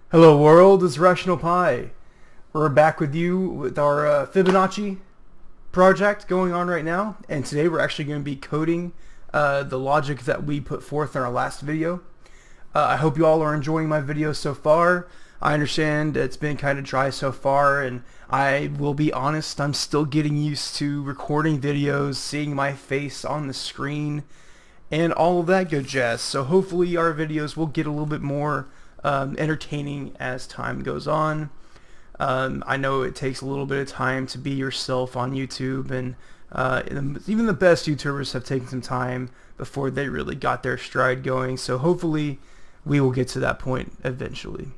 Hello world, it's Rational Pi. We're back with you with our Fibonacci project going on right now, and today we're actually going to be coding the logic that we put forth in our last video. I hope you all are enjoying my videos so far. I understand it's been kind of dry so far, and I will be honest, I'm still getting used to recording videos, seeing my face on the screen, and all of that good jazz. So hopefully our videos will get a little bit more entertaining as time goes on. I know it takes a little bit of time to be yourself on YouTube, and even the best YouTubers have taken some time before they really got their stride going, so hopefully we will get to that point eventually.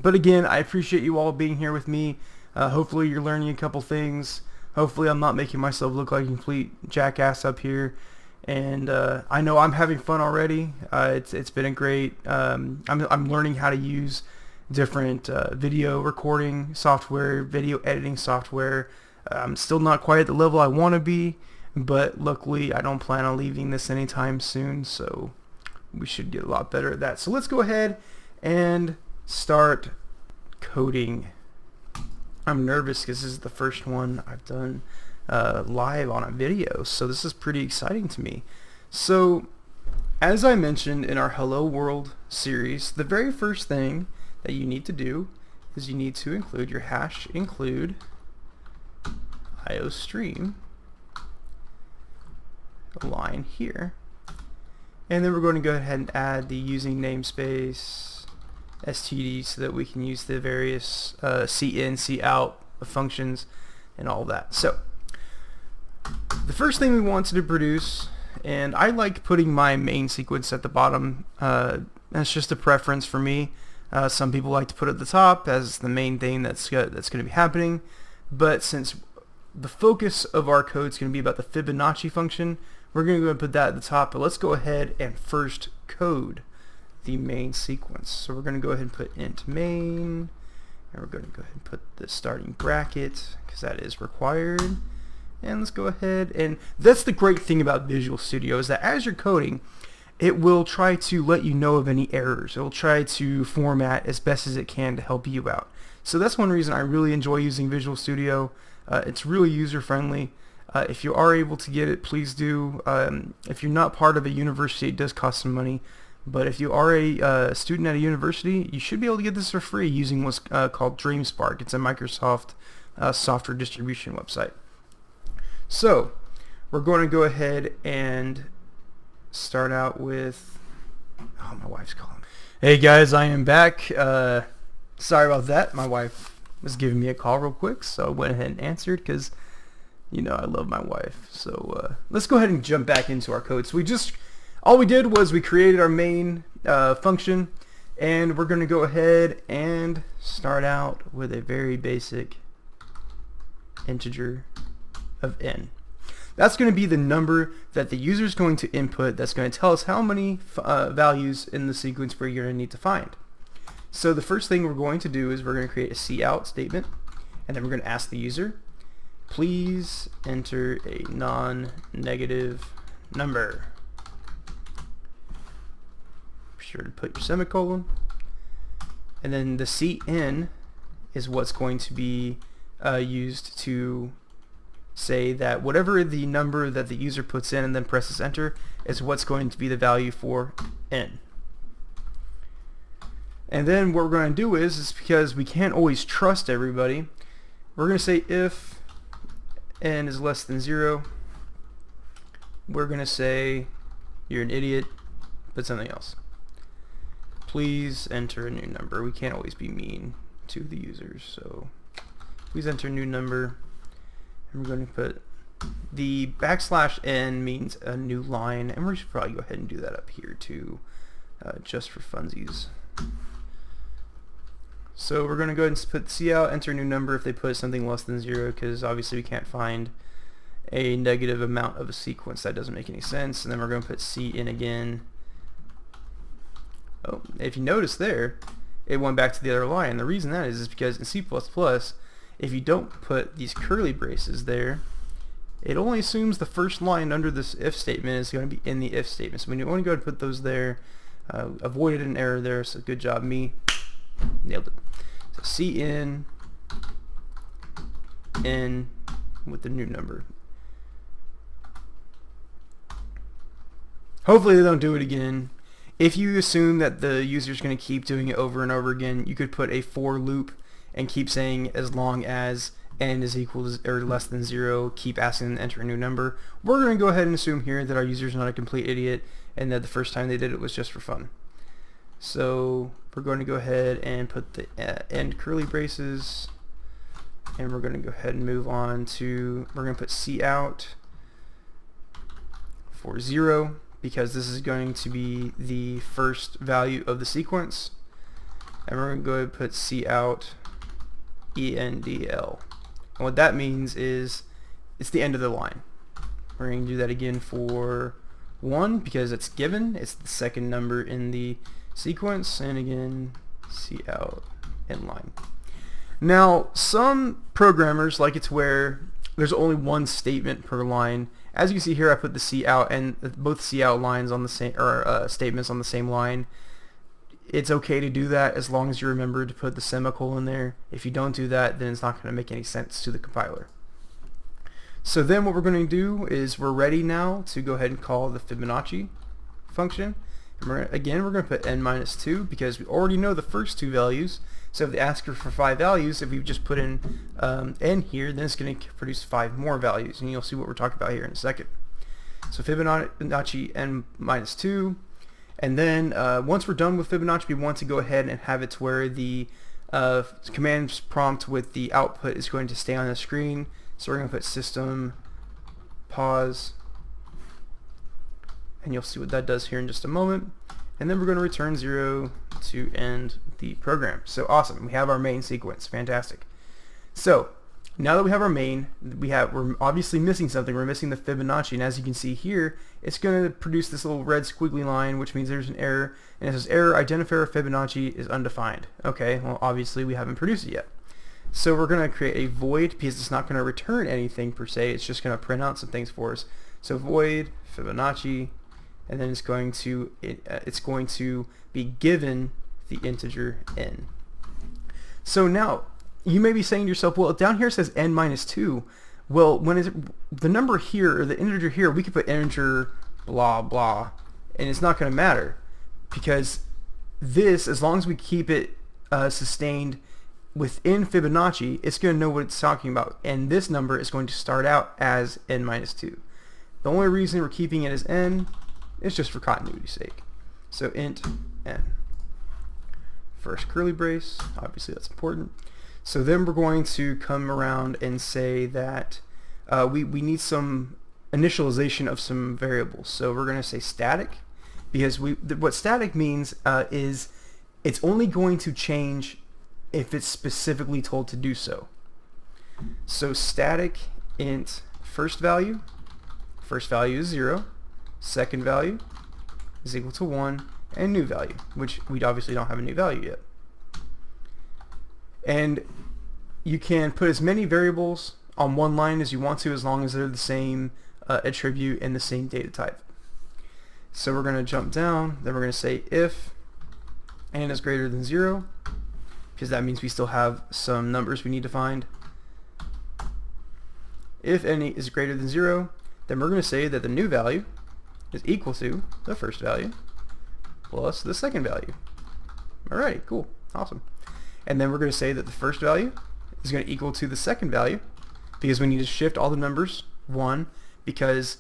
But again, I appreciate you all being here with me. Hopefully you're learning a couple things. Hopefully I'm not making myself look like a complete jackass up here. And I know I'm having fun already. It's been a great. I'm learning how to use different video recording software, video editing software. I'm still not quite at the level I want to be, but luckily I don't plan on leaving this anytime soon, so we should get a lot better at that. So let's go ahead and start coding. I'm nervous because this is the first one I've done live on a video, so this is pretty exciting to me. So as I mentioned in our Hello World series, the very first thing that you need to do is you need to include your hash include IOStream line here, and then we're going to go ahead and add the using namespace std so that we can use the various cin, cout functions and all that. So the first thing we wanted to produce, and I like putting my main sequence at the bottom, that's just a preference for me. Some people like to put it at the top as the main thing that's going to be happening, but since the focus of our code is going to be about the Fibonacci function, we're going to go and put that at the top. But let's go ahead and first code the main sequence. So we're going to go ahead and put int main, and we're going to go ahead and put the starting bracket because that is required. And let's go ahead, and that's the great thing about Visual Studio is that as you're coding, it will try to let you know of any errors. It will try to format as best as it can to help you out. So that's one reason I really enjoy using Visual Studio. It's really user-friendly. If you are able to get it, please do. If you're not part of a university, it does cost some money. But if you are a student at a university, you should be able to get this for free using what's called DreamSpark. It's a Microsoft software distribution website. So we're going to go ahead and start out with, oh, my wife's calling. Hey guys, I am back. Sorry about that. My wife was giving me a call real quick, so I went ahead and answered because, you know, I love my wife. So let's go ahead and jump back into our code. So all we did was we created our main function, and we're going to go ahead and start out with a very basic integer of n. That's going to be the number that the user is going to input that's going to tell us how many values in the sequence we're going to need to find. So the first thing we're going to do is we're going to create a cout statement, and then we're going to ask the user, please enter a non-negative number. Be sure to put your semicolon, and then the cin is what's going to be used to say that whatever the number that the user puts in and then presses enter is what's going to be the value for n. And then what we're going to do is because we can't always trust everybody, we're going to say if n is less than 0, we're going to say you're an idiot, but something else. Please enter a new number. We can't always be mean to the users, so please enter a new number. And we're going to put the \n means a new line, and we should probably go ahead and do that up here too, just for funsies. So we're going to go ahead and put cout, enter a new number if they put something less than 0, because obviously we can't find a negative amount of a sequence. That doesn't make any sense. And then we're going to put cin again. Oh, if you notice there, it went back to the other line. The reason that is because in C++, if you don't put these curly braces there, it only assumes the first line under this if statement is going to be in the if statement. So when you want to go and put those there, avoided an error there, so good job me. Nailed it. So cn n with the new number. Hopefully they don't do it again. If you assume that the user is going to keep doing it over and over again, you could put a for loop and keep saying as long as n is equal to or less than 0, keep asking them to enter a new number. We're going to go ahead and assume here that our user is not a complete idiot and that the first time they did it was just for fun. So we're going to go ahead and put the end curly braces, and we're going to go ahead and move on to, we're going to put cout for 0, because this is going to be the first value of the sequence. And we're going to go ahead and put cout endl. And what that means is it's the end of the line. We're going to do that again for 1 because it's given. It's the second number in the sequence. And again, cout end line. Now, some programmers like it to where there's only one statement per line. As you can see here, I put the cout and both cout lines on the same, or statements on the same line. It's okay to do that as long as you remember to put the semicolon there. If you don't do that, then it's not going to make any sense to the compiler. So then what we're going to do is we're ready now to go ahead and call the Fibonacci function. And again, we're going to put n minus 2 because we already know the first two values. So if they ask for 5 values, if we just put in n here, then it's going to produce 5 more values. And you'll see what we're talking about here in a second. So Fibonacci n minus 2. And then once we're done with Fibonacci, we want to go ahead and have it to where the command prompt with the output is going to stay on the screen. So we're going to put system pause, and you'll see what that does here in just a moment. And then we're going to return 0 to end the program. So awesome, we have our main sequence. Fantastic. So now that we have our main, we're obviously missing something. We're missing the Fibonacci, and as you can see here, it's going to produce this little red squiggly line, which means there's an error, and it says error identifier of Fibonacci is undefined. Okay, well obviously we haven't produced it yet. So we're going to create a void because it's not going to return anything per se. It's just going to print out some things for us. So void Fibonacci, and then it's going to be given the integer n. So now you may be saying to yourself, well, down here it says n minus 2. Well, when the number here, or the integer here, we could put integer blah blah, and it's not going to matter, because this, as long as we keep it sustained within Fibonacci, it's going to know what it's talking about, and this number is going to start out as n minus 2. The only reason we're keeping it as n is just for continuity's sake. So int n. First curly brace, obviously that's important. So then we're going to come around and say that we need some initialization of some variables. So we're going to say static, because what static means is it's only going to change if it's specifically told to do so. So static int first value is 0, second value is equal to 1, and new value, which we obviously don't have a new value yet. And you can put as many variables on one line as you want to, as long as they're the same attribute and the same data type. So we're going to jump down, then we're going to say if n is greater than 0, because that means we still have some numbers we need to find. If n is greater than 0, then we're going to say that the new value is equal to the first value plus the second value. Alright, cool, awesome. And then we're going to say that the first value is going to equal to the second value, because we need to shift all the numbers 1, because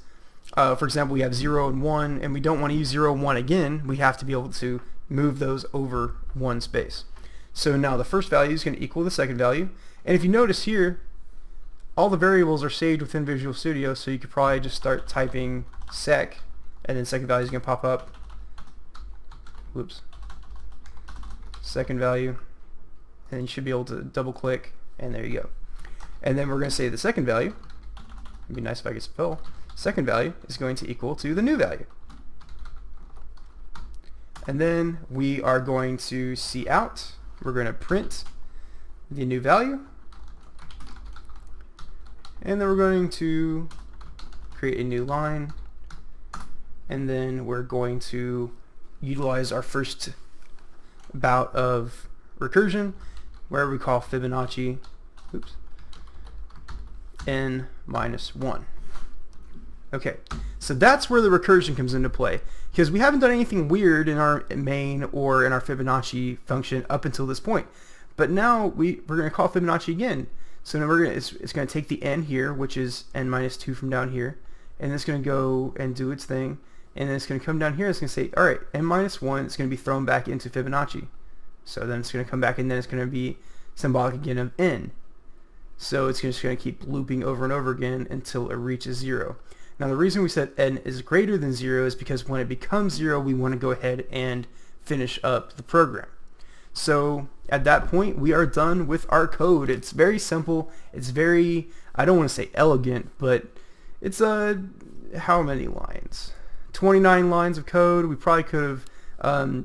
for example we have 0 and 1, and we don't want to use 0 and 1 again. We have to be able to move those over one space. So now the first value is going to equal the second value, and if you notice here, all the variables are saved within Visual Studio, so you could probably just start typing sec, and then second value is going to pop up. Whoops. Second value, and you should be able to double click, and there you go. And then we're going to say the second value, it'd be nice if I could spell, second value is going to equal to the new value. And then we are going to cout, we're going to print the new value, and then we're going to create a new line, and then we're going to utilize our first bout of recursion where we call Fibonacci, oops, n minus 1. Okay, so that's where the recursion comes into play, because we haven't done anything weird in our main or in our Fibonacci function up until this point. But now we're going to call Fibonacci again. So now it's going to take the n here, which is n minus 2 from down here, and it's going to go and do its thing, and then it's going to come down here, it's going to say, all right, n minus 1, it's going to be thrown back into Fibonacci. So then it's going to come back, and then it's going to be symbolic again of n. So it's just going to keep looping over and over again until it reaches 0. Now the reason we said n is greater than 0 is because when it becomes 0, we want to go ahead and finish up the program. So at that point, we are done with our code. It's very simple. It's very, I don't want to say elegant, but it's how many lines? 29 lines of code. We probably could have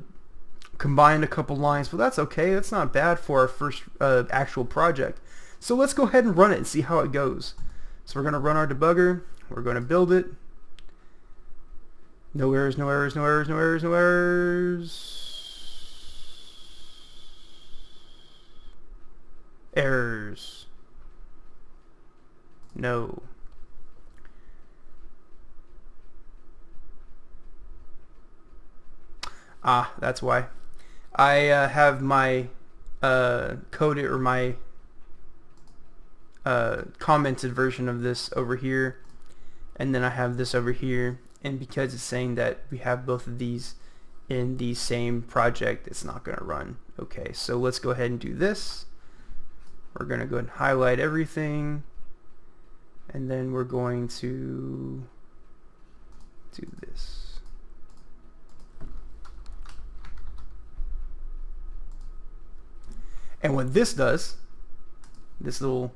combined a couple lines, but that's okay. That's not bad for our first actual project. So let's go ahead and run it and see how it goes. So we're going to run our debugger. We're going to build it. No errors, no errors, no errors, no errors, no errors. Errors. No. Ah, that's why. I have my coded or my commented version of this over here, and then I have this over here, and because it's saying that we have both of these in the same project, it's not going to run. Okay, so let's go ahead and do this. We're going to go ahead and highlight everything, and then we're going to do this. And what this does, this little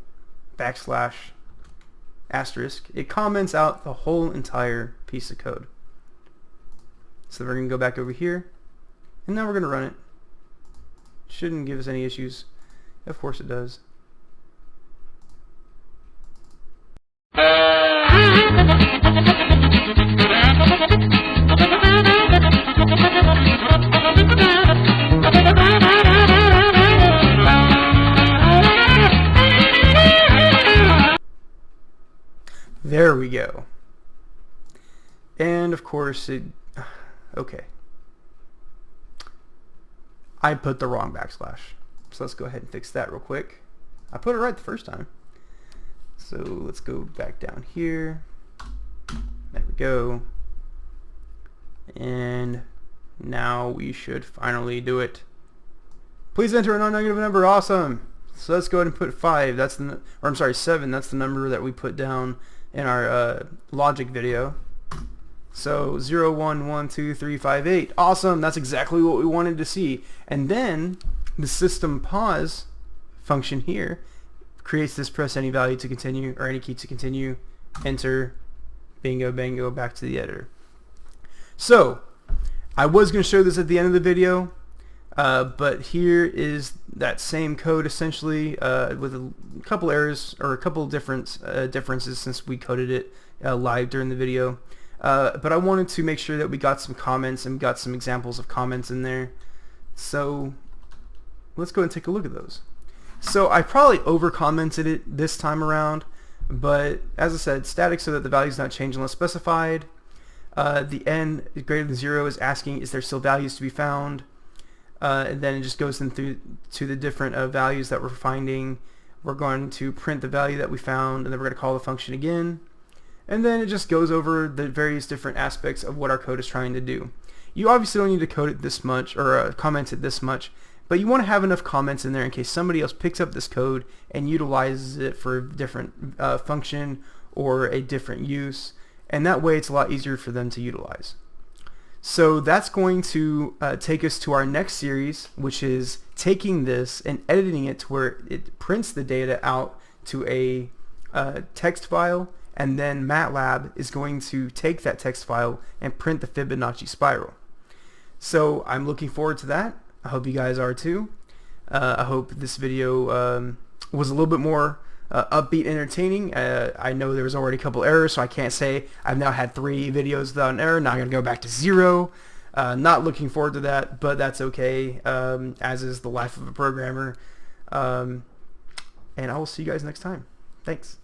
backslash asterisk, it comments out the whole entire piece of code. So we're going to go back over here, and now we're going to run it. Shouldn't give us any issues. Of course it does. There we go. And of course it, okay. I put the wrong backslash. So let's go ahead and fix that real quick. I put it right the first time. So let's go back down here. There we go. And now we should finally do it. Please enter a non-negative number. Awesome. So let's go ahead and put 5. That's the, or I'm sorry, 7. That's the number that we put down in our logic video. So 0, 1, 1, 2, 3, 5, 8. Awesome. That's exactly what we wanted to see. And then the system pause function here creates this press any value to continue, or any key to continue, enter, bingo, bango, back to the editor. So I was going to show this at the end of the video, but here is that same code essentially with a couple errors or a couple differences since we coded it live during the video. But I wanted to make sure that we got some comments and got some examples of comments in there. So let's go and take a look at those. So I probably over commented it this time around, but as I said, static so that the value is not changed unless specified. The n greater than 0 is asking is there still values to be found, and then it just goes in through to the different values that we're finding. We're going to print the value that we found, and then we're going to call the function again, and then it just goes over the various different aspects of what our code is trying to do. You obviously don't need to code it this much or comment it this much, but you want to have enough comments in there in case somebody else picks up this code and utilizes it for a different function or a different use, and that way it's a lot easier for them to utilize. So that's going to take us to our next series, which is taking this and editing it to where it prints the data out to a text file, and then MATLAB is going to take that text file and print the Fibonacci spiral. So I'm looking forward to that. I hope you guys are too. I hope this video was a little bit more upbeat and entertaining. I know there was already a couple errors, so I can't say I've now had 3 videos without an error. Now I'm going to go back to 0. Not looking forward to that, but that's okay, as is the life of a programmer. And I will see you guys next time. Thanks.